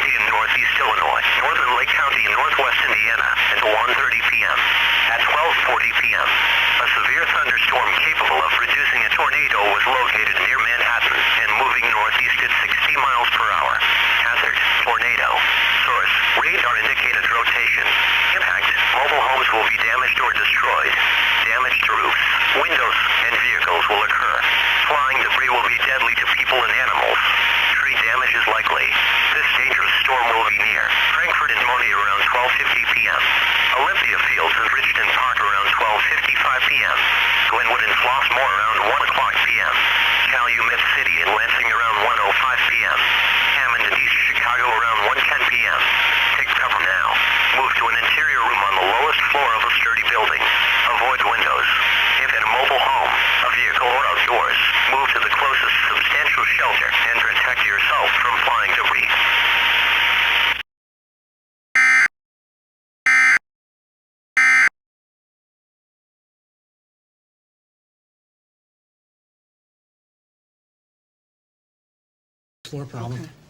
County in northeast Illinois, northern Lake County in northwest Indiana until 1:30 p.m. At 12:40 p.m., a severe thunderstorm capable of producing a tornado was located near Manhattan and moving northeast at 60 miles per hour. Hazard, tornado. Source, radar indicated rotation. Impact, mobile homes will be damaged or destroyed. Damage to roofs, windows, and vehicles will occur. Flying debris will be deadly to people and animals. Tree damage is likely. This dangerous storm will be near Frankfurt and Moni around 12:50 p.m. Olympia Fields and Richmond Park around 12:55 p.m. Glenwood and Flossmoor around 1 o'clock p.m. Calumet City and Lansing around 1:05 p.m. Hammond and East Chicago around 1:10 p.m. Take cover now. Move to an interior room on the lowest floor of a sturdy building. Avoid windows. If in a mobile home, a vehicle, or outdoors, move to the closest substantial shelter and protect yourself from flying debris. Floor problem. Okay.